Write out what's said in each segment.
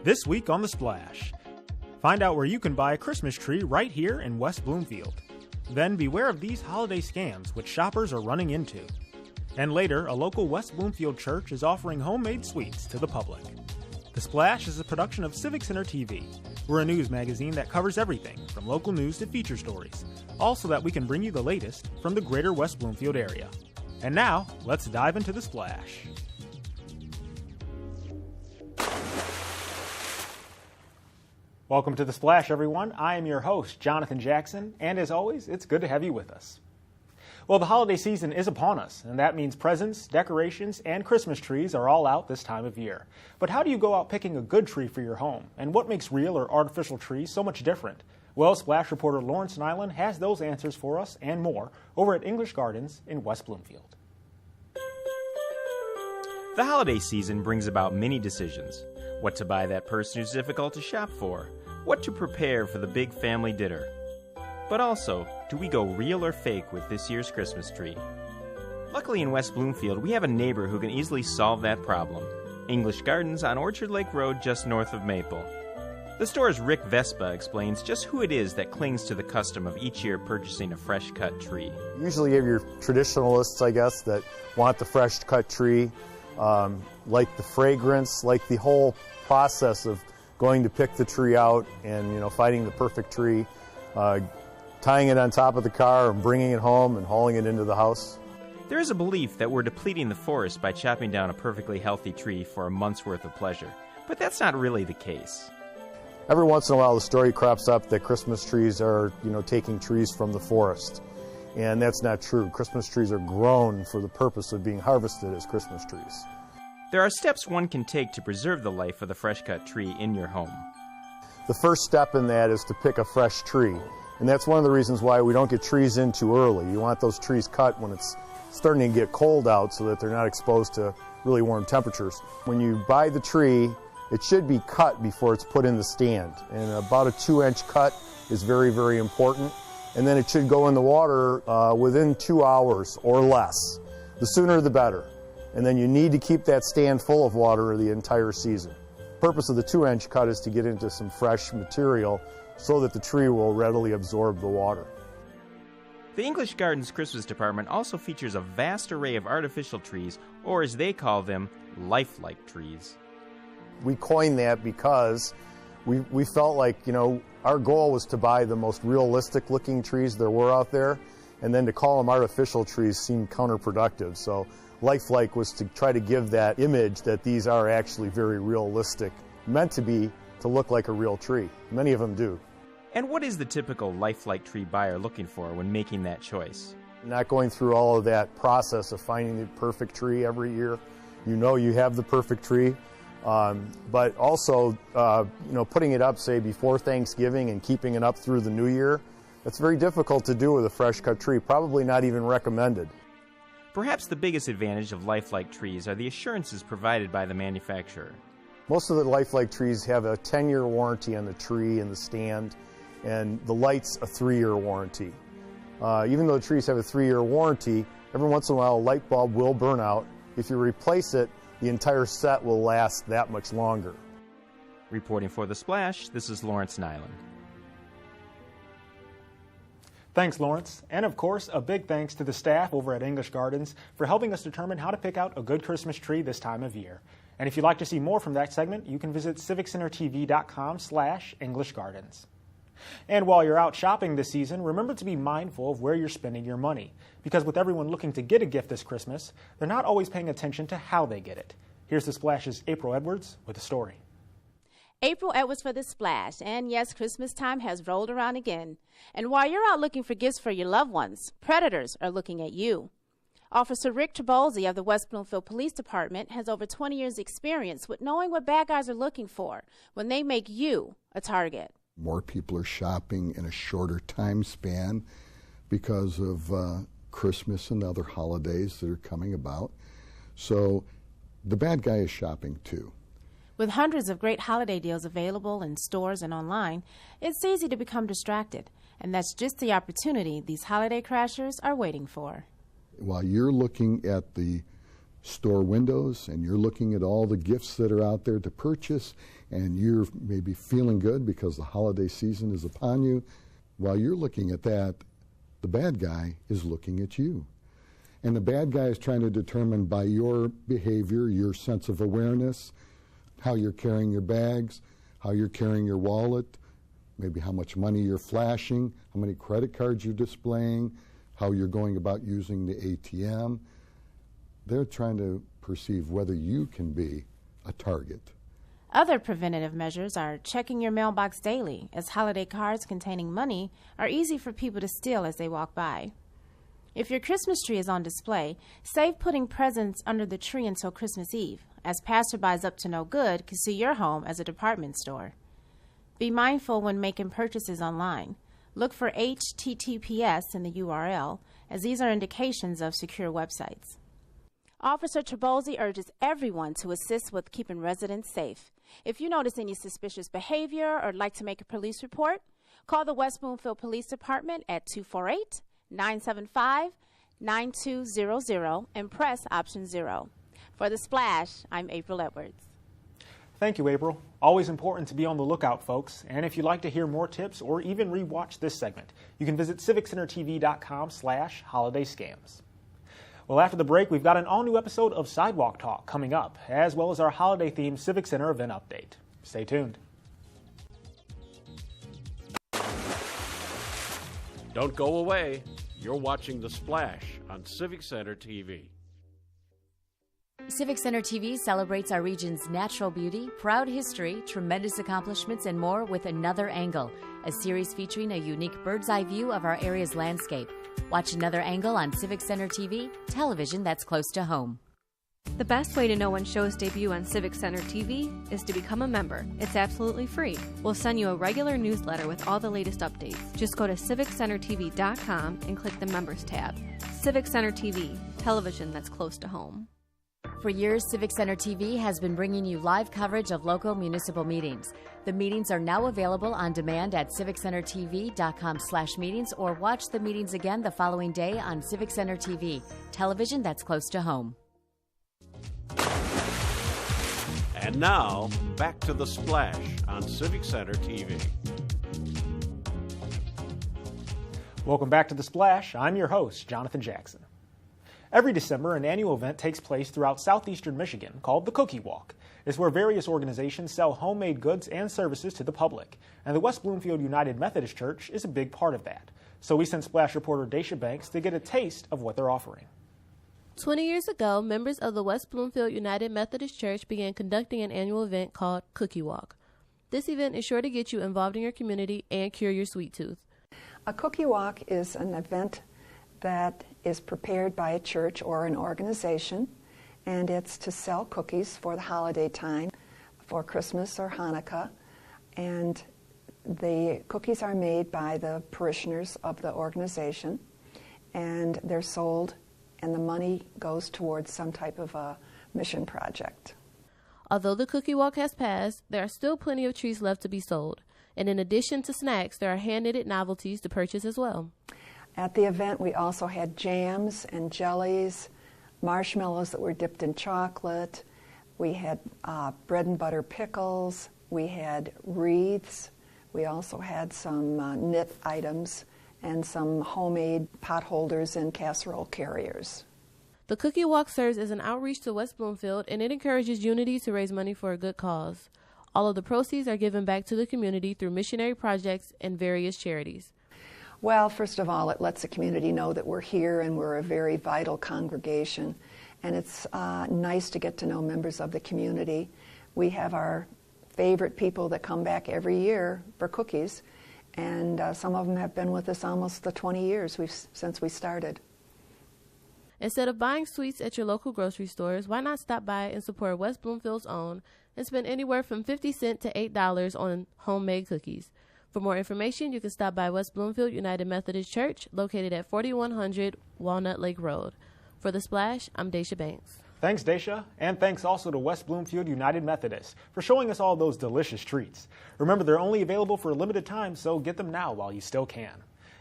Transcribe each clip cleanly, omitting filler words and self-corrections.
This week on The Splash, find out where you can buy a Christmas tree right here in West Bloomfield. Then beware of these holiday scams which shoppers are running into. And later, a local West Bloomfield church is offering homemade sweets to the public. The Splash is a production of Civic Center TV. We're a news magazine that covers everything from local news to feature stories, all so that we can bring you the latest from the greater West Bloomfield area. And now, let's dive into The Splash. Welcome to The Splash, everyone. I am your host, Jonathan Jackson, and as always, it's good to have you with us. Well, the holiday season is upon us, and that means presents, decorations, and Christmas trees are all out this time of year. But how do you go out picking a good tree for your home, and what makes real or artificial trees so much different? Well, Splash reporter Lawrence Nyland has those answers for us and more over at English Gardens in West Bloomfield. The holiday season brings about many decisions. What to buy that person who's difficult to shop for, what to prepare for the big family dinner. But also, do we go real or fake with this year's Christmas tree? Luckily in West Bloomfield, we have a neighbor who can easily solve that problem. English Gardens on Orchard Lake Road just north of Maple. The store's Rick Vespa explains just who it is that clings to the custom of each year purchasing a fresh-cut tree. Usually you have your traditionalists, I guess, that want the fresh-cut tree, like the fragrance, like the whole process of going to pick the tree out and, finding the perfect tree, tying it on top of the car and bringing it home and hauling it into the house. There is a belief that we're depleting the forest by chopping down a perfectly healthy tree for a month's worth of pleasure, but that's not really the case. Every once in a while the story crops up that Christmas trees are, taking trees from the forest, and that's not true. Christmas trees are grown for the purpose of being harvested as Christmas trees. There are steps one can take to preserve the life of the fresh-cut tree in your home. The first step in that is to pick a fresh tree. And that's one of the reasons why we don't get trees in too early. You want those trees cut when it's starting to get cold out so that they're not exposed to really warm temperatures. When you buy the tree, it should be cut before it's put in the stand. And about a 2-inch cut is very, very important. And then it should go in the water within 2 hours or less. The sooner the better. And then you need to keep that stand full of water the entire season. The purpose of the 2-inch cut is to get into some fresh material so that the tree will readily absorb the water. The English Gardens Christmas department also features a vast array of artificial trees, or as they call them, lifelike trees. We coined that because we felt like, our goal was to buy the most realistic looking trees there were out there, and then to call them artificial trees seemed counterproductive. So lifelike was to try to give that image that these are actually very realistic, meant to be to look like a real tree. Many of them do. And what is the typical lifelike tree buyer looking for when making that choice? Not going through all of that process of finding the perfect tree every year. You have the perfect tree, but also putting it up, say, before Thanksgiving and keeping it up through the new year. That's very difficult to do with a fresh cut tree, probably not even recommended. Perhaps the biggest advantage of lifelike trees are the assurances provided by the manufacturer. Most of the lifelike trees have a 10-year warranty on the tree and the stand, and the light's a 3-year warranty. Even though the trees have a 3-year warranty, every once in a while a light bulb will burn out. If you replace it, the entire set will last that much longer. Reporting for The Splash, this is Lawrence Nyland. Thanks, Lawrence. And of course, a big thanks to the staff over at English Gardens for helping us determine how to pick out a good Christmas tree this time of year. And if you'd like to see more from that segment, you can visit civiccentertv.com/English Gardens. And while you're out shopping this season, remember to be mindful of where you're spending your money. Because with everyone looking to get a gift this Christmas, they're not always paying attention to how they get it. Here's The Splash's April Edwards with a story. April Edwards for The Splash, and yes, Christmas time has rolled around again. And while you're out looking for gifts for your loved ones, predators are looking at you. Officer Rick Trabolzi of the West Bloomfield Police Department has over 20 years' experience with knowing what bad guys are looking for when they make you a target. More people are shopping in a shorter time span because of Christmas and other holidays that are coming about. So the bad guy is shopping too. With hundreds of great holiday deals available in stores and online, it's easy to become distracted, and that's just the opportunity these holiday crashers are waiting for. While you're looking at the store windows and you're looking at all the gifts that are out there to purchase, and you're maybe feeling good because the holiday season is upon you, while you're looking at that, the bad guy is looking at you. And the bad guy is trying to determine by your behavior, your sense of awareness, how you're carrying your bags, how you're carrying your wallet, maybe how much money you're flashing, how many credit cards you're displaying, how you're going about using the ATM. They're trying to perceive whether you can be a target. Other preventative measures are checking your mailbox daily, as holiday cards containing money are easy for people to steal as they walk by. If your Christmas tree is on display, save putting presents under the tree until Christmas Eve, as passerbys up to no good can see your home as a department store. Be mindful when making purchases online. Look for HTTPS in the URL, as these are indications of secure websites. Officer Trabolzi urges everyone to assist with keeping residents safe. If you notice any suspicious behavior or would like to make a police report, call the West Bloomfield Police Department at 248-975-9200 and press option 0. For The Splash, I'm April Edwards. Thank you, April. Always important to be on the lookout, folks. And if you'd like to hear more tips or even rewatch this segment, you can visit civiccentertv.com/holidayscams. Well, after the break, we've got an all-new episode of Sidewalk Talk coming up, as well as our holiday-themed Civic Center event update. Stay tuned. Don't go away. You're watching The Splash on Civic Center TV. Civic Center TV celebrates our region's natural beauty, proud history, tremendous accomplishments, and more with Another Angle, a series featuring a unique bird's-eye view of our area's landscape. Watch Another Angle on Civic Center TV, television that's close to home. The best way to know when shows debut on Civic Center TV is to become a member. It's absolutely free. We'll send you a regular newsletter with all the latest updates. Just go to civiccentertv.com and click the Members tab. Civic Center TV, television that's close to home. For years, Civic Center TV has been bringing you live coverage of local municipal meetings. The meetings are now available on demand at civiccentertv.com/meetings, or watch the meetings again the following day on Civic Center TV, television that's close to home. And now, back to The Splash on Civic Center TV. Welcome back to The Splash. I'm your host, Jonathan Jackson. Every December, an annual event takes place throughout southeastern Michigan called the Cookie Walk. It's where various organizations sell homemade goods and services to the public, and the West Bloomfield United Methodist Church is a big part of that. So we sent Splash reporter Daisha Banks to get a taste of what they're offering. 20 years ago, members of the West Bloomfield United Methodist Church began conducting an annual event called Cookie Walk. This event is sure to get you involved in your community and cure your sweet tooth. A Cookie Walk is an event that is prepared by a church or an organization, and it's to sell cookies for the holiday time, for Christmas or Hanukkah. And the cookies are made by the parishioners of the organization, and they're sold, and the money goes towards some type of a mission project. Although the Cookie Walk has passed, there are still plenty of treats left to be sold. And in addition to snacks, there are hand-knitted novelties to purchase as well. At the event, we also had jams and jellies, marshmallows that were dipped in chocolate. We had bread and butter pickles. We had wreaths. We also had some knit items and some homemade pot holders and casserole carriers. The Cookie Walk serves as an outreach to West Bloomfield, and it encourages unity to raise money for a good cause. All of the proceeds are given back to the community through missionary projects and various charities. Well, first of all, it lets the community know that we're here and we're a very vital congregation. And it's nice to get to know members of the community. We have our favorite people that come back every year for cookies. And some of them have been with us almost the 20 years since we started. Instead of buying sweets at your local grocery stores, why not stop by and support West Bloomfield's own and spend anywhere from 50 cents to $8 on homemade cookies. For more information, you can stop by West Bloomfield United Methodist Church, located at 4100 Walnut Lake Road. For The Splash, I'm Daisha Banks. Thanks, Daisha, and thanks also to West Bloomfield United Methodist for showing us all those delicious treats. Remember, they're only available for a limited time, so get them now while you still can.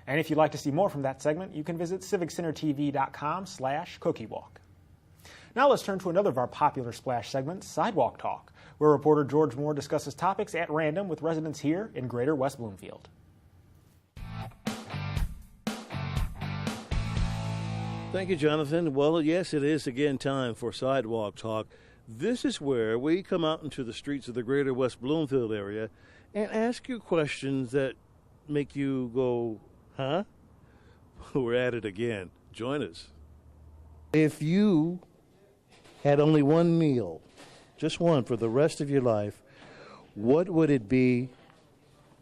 And if you'd like to see more from that segment, you can visit civiccentertv.com/cookiewalk. Now let's turn to another of our popular Splash segments, Sidewalk Talk, where reporter George Moore discusses topics at random with residents here in Greater West Bloomfield. Thank you, Jonathan. Well, yes, it is again time for Sidewalk Talk. This is where we come out into the streets of the Greater West Bloomfield area and ask you questions that make you go, huh? We're at it again. Join us. If you had only one meal, just one for the rest of your life, what would it be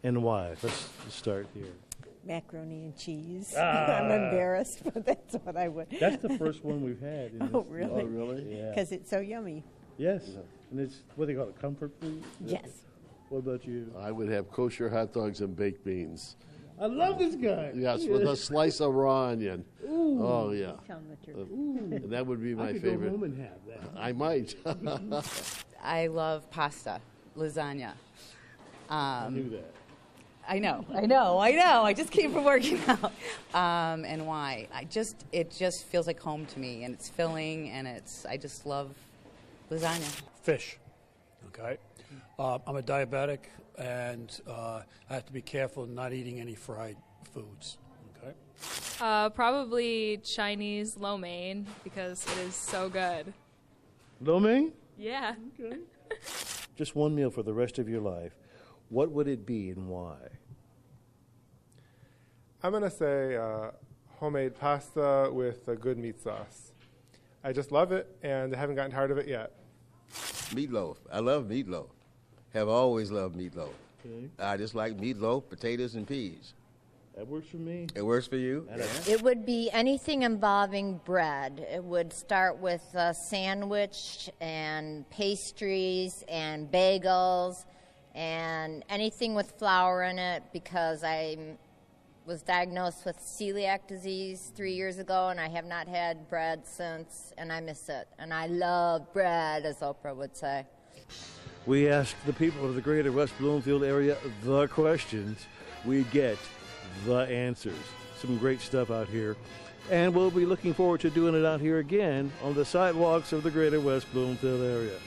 and why? Let's start here. Macaroni and cheese. I'm embarrassed, but that's what I would. That's the first one we've had. Oh, really? Oh, really? Yeah. Because it's so yummy. Yes. And it's, what do they call it, comfort food? Yes. What about you? I would have kosher hot dogs and baked beans. I love this guy. Yes, with a slice of raw onion. Ooh. Oh, yeah. Ooh. That would be my I could favorite. go home and have that. I might. I love pasta, lasagna. I knew that. I know. I just came from working out. And why? It just feels like home to me, and it's filling, and I just love lasagna. Fish, okay? I'm a diabetic, and I have to be careful not eating any fried foods, okay? Probably Chinese lo mein, because it is so good. Lo mein? Yeah. Okay. Just one meal for the rest of your life. What would it be and why? I'm going to say homemade pasta with a good meat sauce. I just love it, and I haven't gotten tired of it yet. Meatloaf. I love meatloaf. Have always loved meatloaf. Okay. I just like meatloaf, potatoes, and peas. That works for me. It works for you? It would be anything involving bread. It would start with a sandwich and pastries and bagels and anything with flour in it, because I was diagnosed with celiac disease 3 years ago, and I have not had bread since, and I miss it. And I love bread, as Oprah would say. We ask the people of the Greater West Bloomfield area the questions. We get the answers. Some great stuff out here. And we'll be looking forward to doing it out here again on the sidewalks of the Greater West Bloomfield area.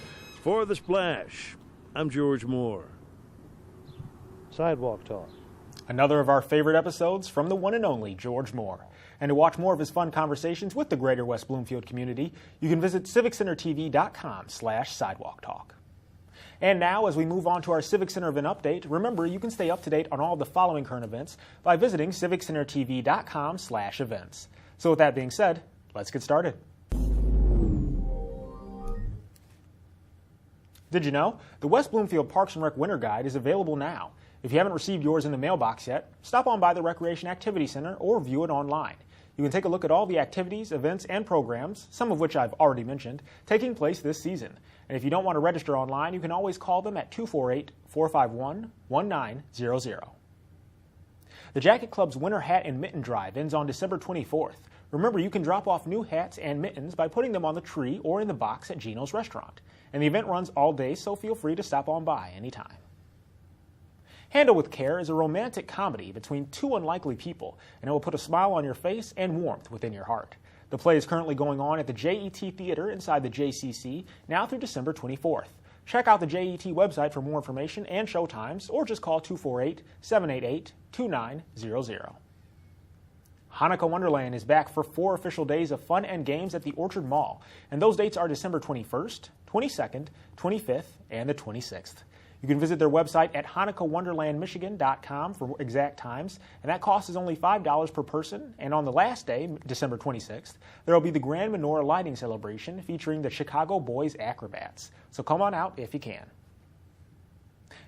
For The Splash, I'm George Moore. Sidewalk Talk. Another of our favorite episodes from the one and only George Moore. And to watch more of his fun conversations with the Greater West Bloomfield community, you can visit civiccentertv.com/sidewalk talk. And now, as we move on to our Civic Center event update, remember you can stay up to date on all the following current events by visiting civiccentertv.com/events. So with that being said, let's get started. Did you know? The West Bloomfield Parks and Rec Winter Guide is available now. If you haven't received yours in the mailbox yet, stop on by the Recreation Activity Center or view it online. You can take a look at all the activities, events, and programs, some of which I've already mentioned, taking place this season. And if you don't want to register online, you can always call them at 248-451-1900. The Jacket Club's Winter Hat and Mitten Drive ends on December 24th. Remember, you can drop off new hats and mittens by putting them on the tree or in the box at Gino's Restaurant. And the event runs all day, so feel free to stop on by anytime. Handle with Care is a romantic comedy between two unlikely people, and it will put a smile on your face and warmth within your heart. The play is currently going on at the JET Theater inside the JCC, now through December 24th. Check out the JET website for more information and showtimes, or just call 248-788-2900. Hanukkah Wonderland is back for 4 official days of fun and games at the Orchard Mall, and those dates are December 21st, 22nd, 25th, and the 26th. You can visit their website at HanukkahWonderlandMichigan.com for exact times, and that cost is only $5 per person. And on the last day, December 26th, there will be the Grand Menorah Lighting Celebration featuring the Chicago Boys Acrobats. So come on out if you can.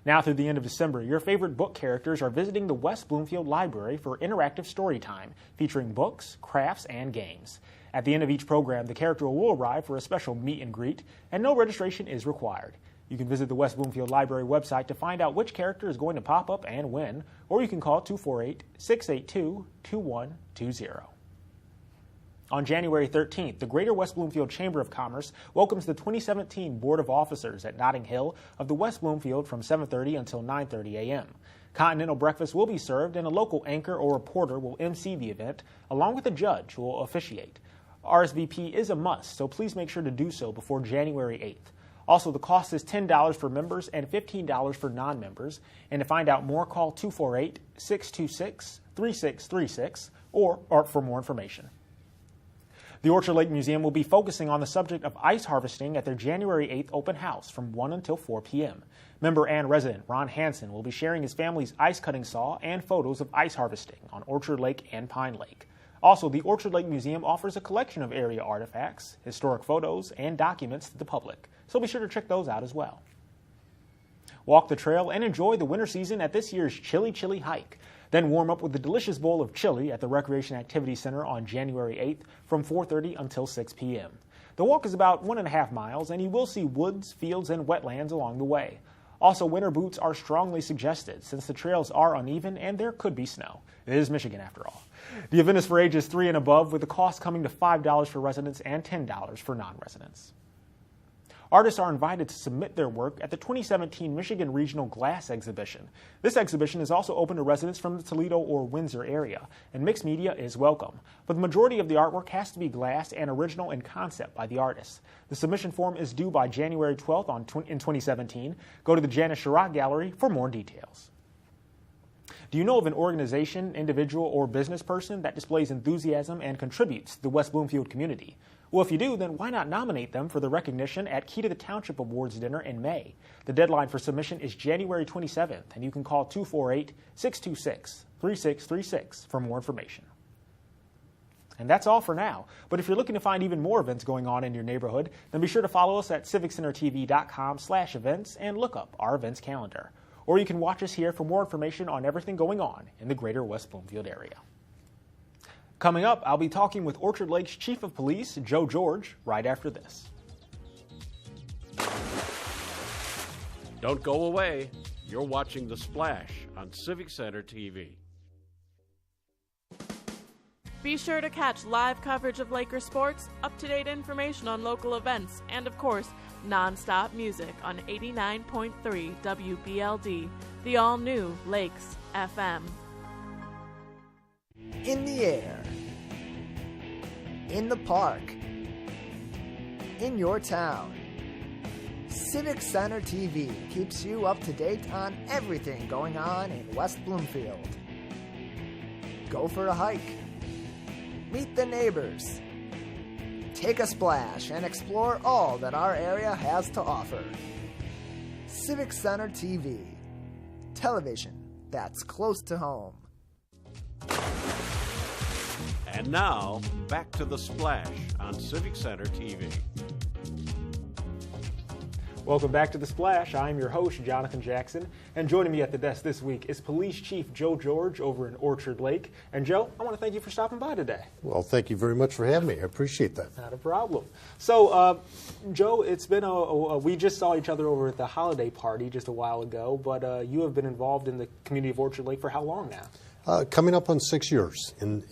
Now through the end of December, your favorite book characters are visiting the West Bloomfield Library for interactive story time, featuring books, crafts, and games. At the end of each program, the character will arrive for a special meet and greet, and no registration is required. You can visit the West Bloomfield Library website to find out which character is going to pop up and when, or you can call 248-682-2120. On January 13th, the Greater West Bloomfield Chamber of Commerce welcomes the 2017 Board of Officers at Notting Hill of the West Bloomfield from 7:30 until 9:30 a.m. Continental breakfast will be served, and a local anchor or reporter will MC the event, along with a judge who will officiate. RSVP is a must, so please make sure to do so before January 8th. Also, the cost is $10 for members and $15 for non-members. And to find out more, call 248-626-3636 or for more information. The Orchard Lake Museum will be focusing on the subject of ice harvesting at their January 8th open house from 1 until 4 p.m. Member and resident Ron Hansen will be sharing his family's ice cutting saw and photos of ice harvesting on Orchard Lake and Pine Lake. Also, the Orchard Lake Museum offers a collection of area artifacts, historic photos, and documents to the public, so be sure to check those out as well. Walk the trail and enjoy the winter season at this year's Chili Chili Hike. Then warm up with a delicious bowl of chili at the Recreation Activity Center on January 8th from 4:30 until 6 p.m. The walk is about 1.5 miles, and you will see woods, fields, and wetlands along the way. Also, winter boots are strongly suggested since the trails are uneven and there could be snow. It is Michigan after all. The event is for ages 3 and above, with the cost coming to $5 for residents and $10 for non-residents. Artists are invited to submit their work at the 2017 Michigan Regional Glass Exhibition. This exhibition is also open to residents from the Toledo or Windsor area, and mixed media is welcome. But the majority of the artwork has to be glass and original in concept by the artist. The submission form is due by January 12th in 2017. Go to the Janice Sherrod Gallery for more details. Do you know of an organization, individual, or business person that displays enthusiasm and contributes to the West Bloomfield community? Well, if you do, then why not nominate them for the recognition at Key to the Township Awards dinner in May? The deadline for submission is January 27th, and you can call 248-626-3636 for more information. And that's all for now. But if you're looking to find even more events going on in your neighborhood, then be sure to follow us at civiccentertv.com/events and look up our events calendar. Or you can watch us here for more information on everything going on in the greater West Bloomfield area. Coming up, I'll be talking with Orchard Lake's Chief of Police, Joe George, right after this. Don't go away. You're watching The Splash on Civic Center TV. Be sure to catch live coverage of Laker sports, up-to-date information on local events, and of course, non-stop music on 89.3 WBLD, the all-new Lakes FM. In the air, in the park, in your town. Civic Center TV keeps you up to date on everything going on in West Bloomfield. Go for a hike. Meet the neighbors. Take a splash and explore all that our area has to offer. Civic Center TV. Television that's close to home. And now, back to The Splash on Civic Center TV. Welcome back to The Splash. I'm your host, Jonathan Jackson, and joining me at the desk this week is Police Chief Joe George over in Orchard Lake. And Joe, I want to thank you for stopping by today. Well, thank you very much for having me. I appreciate that. Not a problem. So, Joe, it's been we just saw each other over at the holiday party just a while ago, but you have been involved in the community of Orchard Lake for how long now? Coming up on 6 years in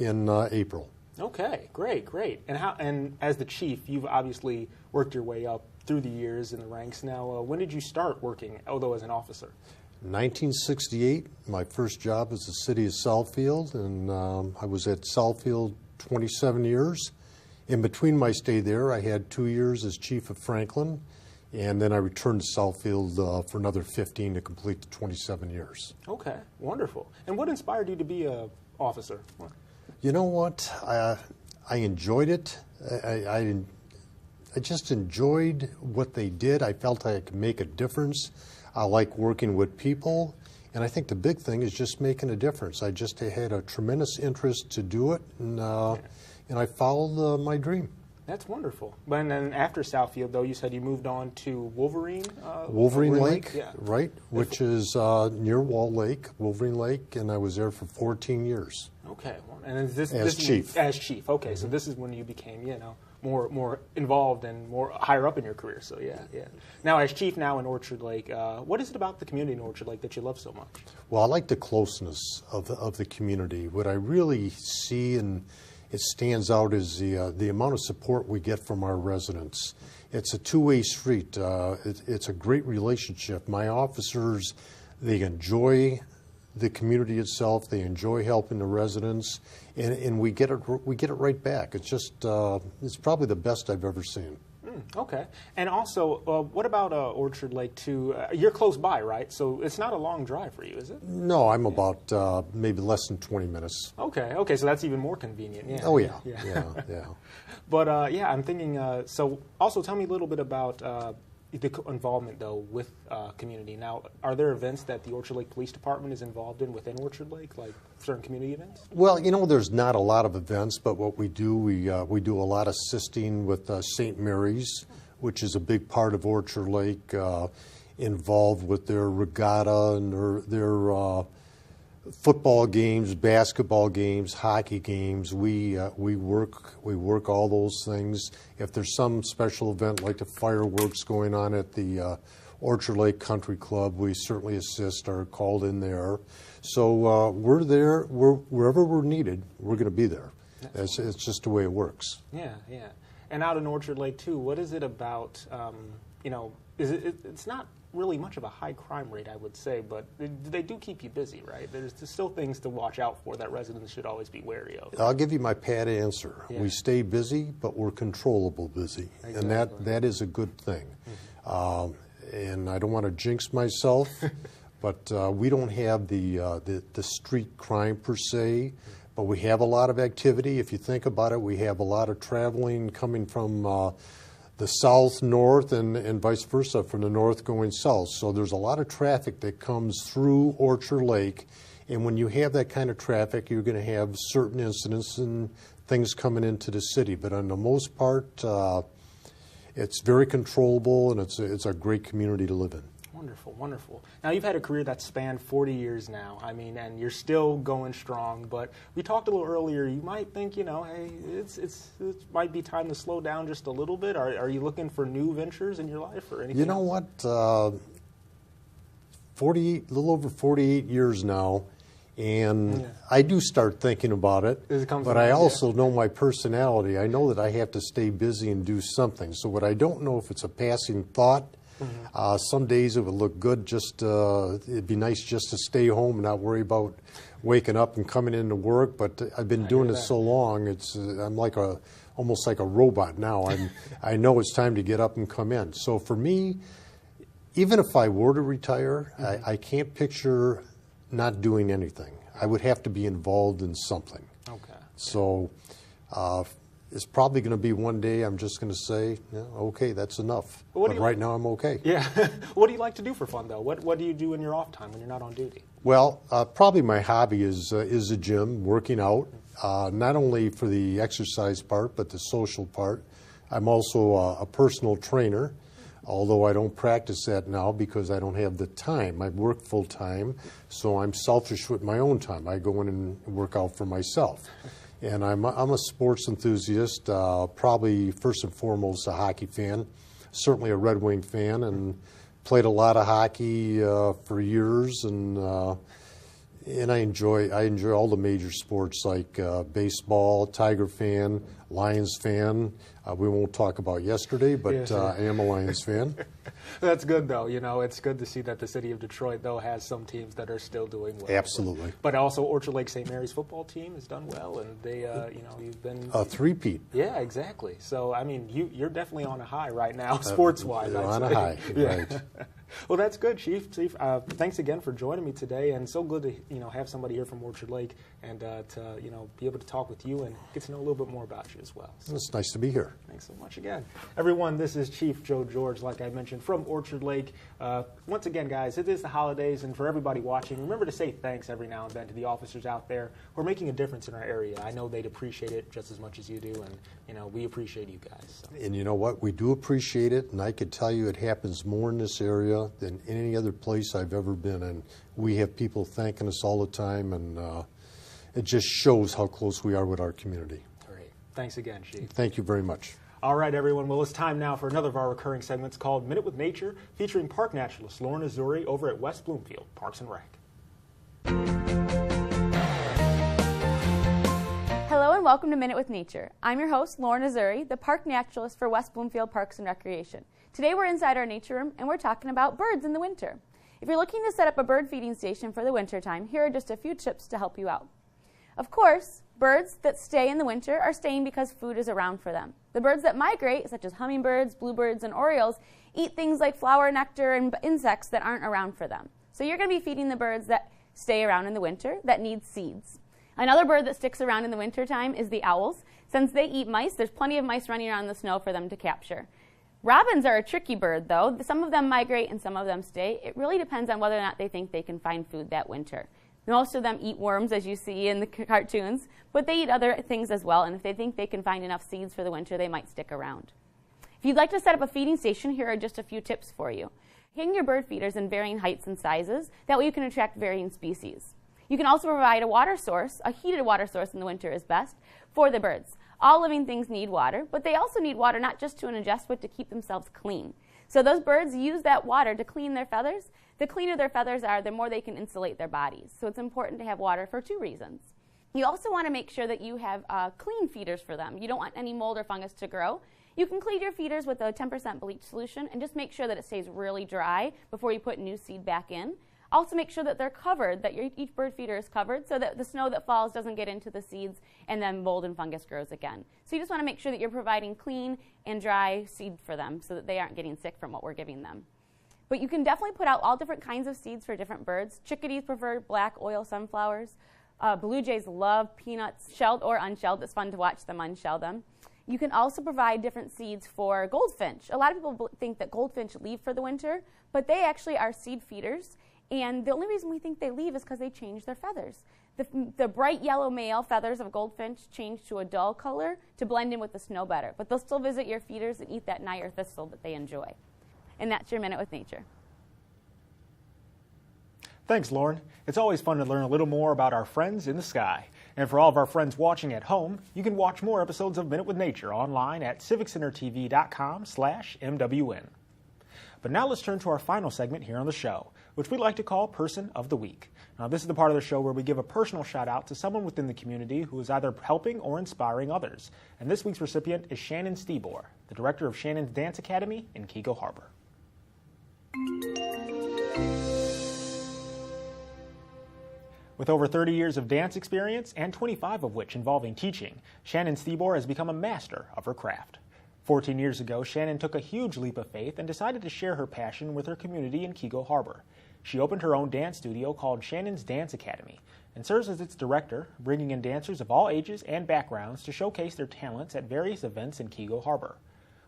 April. Okay, great. And as the chief, you've obviously worked your way up through the years in the ranks. Now, when did you start working, although as an officer? 1968, my first job was the city of Southfield, and I was at Southfield 27 years. In between my stay there, I had 2 years as chief of Franklin, and then I returned to Southfield for another 15 to complete the 27 years. Okay, wonderful. And what inspired you to be an officer? You know what? I enjoyed it. I just enjoyed what they did. I felt I could make a difference. I like working with people. And I think the big thing is just making a difference. I just had a tremendous interest to do it, and I followed my dream. That's wonderful. But then after Southfield, though, you said you moved on to Wolverine? Wolverine Lake, yeah. Right, which is near Wall Lake, Wolverine Lake, and I was there for 14 years. Okay. And this chief. As chief, okay. Mm-hmm. So this is when you became, more involved and more higher up in your career. So, yeah. Now, as chief now in Orchard Lake, what is it about the community in Orchard Lake that you love so much? Well, I like the closeness of the community. What I really see and it stands out is the amount of support we get from our residents. It's a two-way street. It's a great relationship. My officers, they enjoy the community itself. They enjoy helping the residents, and we get it right back. It's just it's probably the best I've ever seen. Okay. And also, what about Orchard Lake too? You're close by, right? So it's not a long drive for you, is it? No, I'm about maybe less than 20 minutes. Okay, so that's even more convenient. Yeah. Oh, yeah. Yeah. But, yeah, I'm thinking, so also tell me a little bit about the involvement, though, with community. Now, are there events that the Orchard Lake Police Department is involved in within Orchard Lake, like certain community events? Well, there's not a lot of events, but what we do, we do a lot of assisting with St. Mary's, which is a big part of Orchard Lake, involved with their regatta and their football games, basketball games, hockey games. We work all those things. If there's some special event like the fireworks going on at the Orchard Lake Country Club, we certainly assist, are called in there. So we're there. Wherever we're needed, we're going to be there. It's just the way it works. Yeah. And out in Orchard Lake too, what is it about? It's not really much of a high crime rate, I would say, but they do keep you busy, right? There's still things to watch out for that residents should always be wary of. I'll give you my pat answer. Yeah. We stay busy, but we're controllable busy, exactly. And that is a good thing. And I don't want to jinx myself, but we don't have the street crime per se, but we have a lot of activity. If you think about it, we have a lot of traveling coming from the south north and vice versa, from the north going south. So there's a lot of traffic that comes through Orchard Lake, and when you have that kind of traffic, you're going to have certain incidents and things coming into the city. But on the most part, it's very controllable, and it's a great community to live in. Wonderful. Now, you've had a career that's spanned 40 years now, and you're still going strong, but we talked a little earlier, you might think, hey, it might be time to slow down just a little bit. Are you looking for new ventures in your life or anything You know else? what? A little over 48 years now, and I do start thinking about it, but I also know my personality. I know that I have to stay busy and do something. So what I don't know if it's a passing thought. Some days it would look good, it'd be nice just to stay home and not worry about waking up and coming into work, but I've been doing this so long, I'm like almost like a robot now. I know it's time to get up and come in. So for me, even if I were to retire, I can't picture not doing anything. I would have to be involved in something. Okay. So it's probably going to be one day I'm just going to say, okay, that's enough. But right now I'm okay. Yeah. What do you like to do for fun, though? What do you do in your off time when you're not on duty? Well, probably my hobby is the gym, working out, not only for the exercise part, but the social part. I'm also a personal trainer, although I don't practice that now because I don't have the time. I work full time, so I'm selfish with my own time. I go in and work out for myself. And I'm a sports enthusiast, probably first and foremost a hockey fan, certainly a Red Wing fan, and played a lot of hockey for years, and I enjoy all the major sports like baseball, Tiger fan, Lions fan. We won't talk about yesterday, but I am a Lions fan. That's good, though. It's good to see that the city of Detroit, though, has some teams that are still doing well. Absolutely. But also Orchard Lake St. Mary's football team has done well, and they, you've been a three-peat. Yeah, exactly. So, I mean, you're definitely on a high right now, sports-wise. On a high, right. Well, that's good, Chief. Thanks again for joining me today, and so good to have somebody here from Orchard Lake and to be able to talk with you and get to know a little bit more about you as well. So, it's nice to be here. Thanks so much again, everyone. This is Chief Joe George, like I mentioned, from Orchard Lake. Once again, guys, it is the holidays, and for everybody watching, remember to say thanks every now and then to the officers out there who are making a difference in our area. I know they'd appreciate it just as much as you do, and we appreciate you guys. So. And you know what? We do appreciate it, and I could tell you it happens more in this area than any other place I've ever been in. We have people thanking us all the time, and it just shows how close we are with our community. Great. Thanks again, Chief. Thank you very much. All right, everyone. Well, it's time now for another of our recurring segments called Minute with Nature, featuring park naturalist Lauren Azuri over at West Bloomfield Parks and Rec. Hello and welcome to Minute with Nature. I'm your host, Lauren Azuri, the park naturalist for West Bloomfield Parks and Recreation. Today we're inside our nature room and we're talking about birds in the winter. If you're looking to set up a bird feeding station for the wintertime, here are just a few tips to help you out. Of course, birds that stay in the winter are staying because food is around for them. The birds that migrate, such as hummingbirds, bluebirds, and orioles, eat things like flower nectar and insects that aren't around for them. So you're going to be feeding the birds that stay around in the winter that need seeds. Another bird that sticks around in the wintertime is the owls. Since they eat mice, there's plenty of mice running around in the snow for them to capture. Robins are a tricky bird, though. Some of them migrate and some of them stay. It really depends on whether or not they think they can find food that winter. Most of them eat worms, as you see in the cartoons, but they eat other things as well, and if they think they can find enough seeds for the winter, they might stick around. If you'd like to set up a feeding station, here are just a few tips for you. Hang your bird feeders in varying heights and sizes. That way you can attract varying species. You can also provide a water source. A heated water source in the winter is best for the birds. All living things need water, but they also need water not just to ingest, but to keep themselves clean. So those birds use that water to clean their feathers. The cleaner their feathers are, the more they can insulate their bodies. So it's important to have water for two reasons. You also want to make sure that you have clean feeders for them. You don't want any mold or fungus to grow. You can clean your feeders with a 10% bleach solution and just make sure that it stays really dry before you put new seed back in. Also make sure that they're covered, that each bird feeder is covered so that the snow that falls doesn't get into the seeds and then mold and fungus grows again. So you just want to make sure that you're providing clean and dry seed for them so that they aren't getting sick from what we're giving them. But you can definitely put out all different kinds of seeds for different birds. Chickadees prefer black oil sunflowers. Blue jays love peanuts, shelled or unshelled. It's fun to watch them unshell them. You can also provide different seeds for goldfinch. A lot of people think that goldfinch leave for the winter, but they actually are seed feeders. And the only reason we think they leave is because they change their feathers. The bright yellow male feathers of goldfinch change to a dull color to blend in with the snow better. But they'll still visit your feeders and eat that nigh or thistle that they enjoy. And that's your Minute with Nature. Thanks, Lauren. It's always fun to learn a little more about our friends in the sky. And for all of our friends watching at home, you can watch more episodes of Minute with Nature online at civiccentertv.com/MWN. But now let's turn to our final segment here on the show, which we like to call Person of the Week. Now, this is the part of the show where we give a personal shout out to someone within the community who is either helping or inspiring others. And this week's recipient is Shannon Stebor, the director of Shannon's Dance Academy in Keego Harbor. With over 30 years of dance experience, and 25 of which involving teaching, Shannon Stebor has become a master of her craft. 14 years ago, Shannon took a huge leap of faith and decided to share her passion with her community in Keego Harbor. She opened her own dance studio called Shannon's Dance Academy and serves as its director, bringing in dancers of all ages and backgrounds to showcase their talents at various events in Keego Harbor.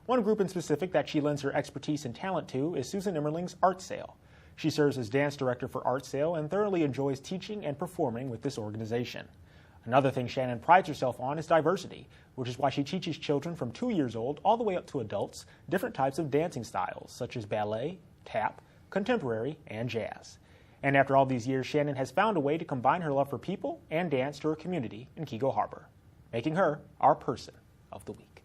One group in specific that she lends her expertise and talent to is Susan Immerling's Art Sale. She serves as dance director for Art Sale and thoroughly enjoys teaching and performing with this organization. Another thing Shannon prides herself on is diversity, which is why she teaches children from 2 years old all the way up to adults different types of dancing styles, such as ballet, tap, contemporary, and jazz. And after all these years, Shannon has found a way to combine her love for people and dance to her community in Keego Harbor, making her our Person of the Week.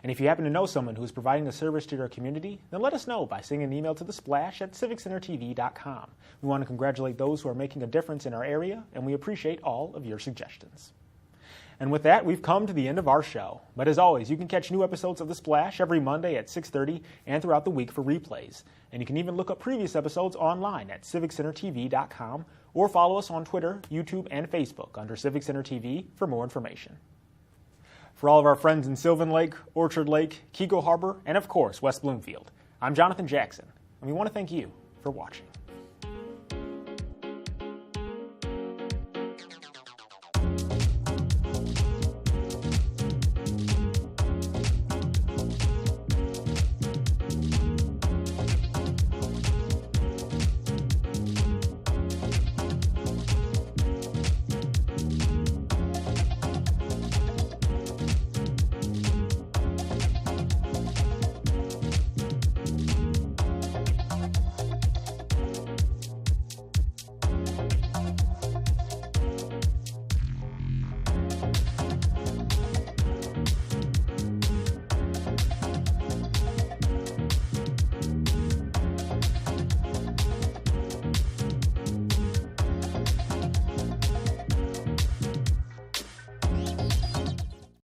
And if you happen to know someone who is providing a service to your community, then let us know by sending an email to the Splash at civiccentertv.com. We want to congratulate those who are making a difference in our area, and we appreciate all of your suggestions. And with that, we've come to the end of our show. But as always, you can catch new episodes of The Splash every Monday at 6:30 and throughout the week for replays. And you can even look up previous episodes online at civiccentertv.com or follow us on Twitter, YouTube, and Facebook under Civic Center TV for more information. For all of our friends in Sylvan Lake, Orchard Lake, Keego Harbor, and of course, West Bloomfield, I'm Jonathan Jackson, and we want to thank you for watching.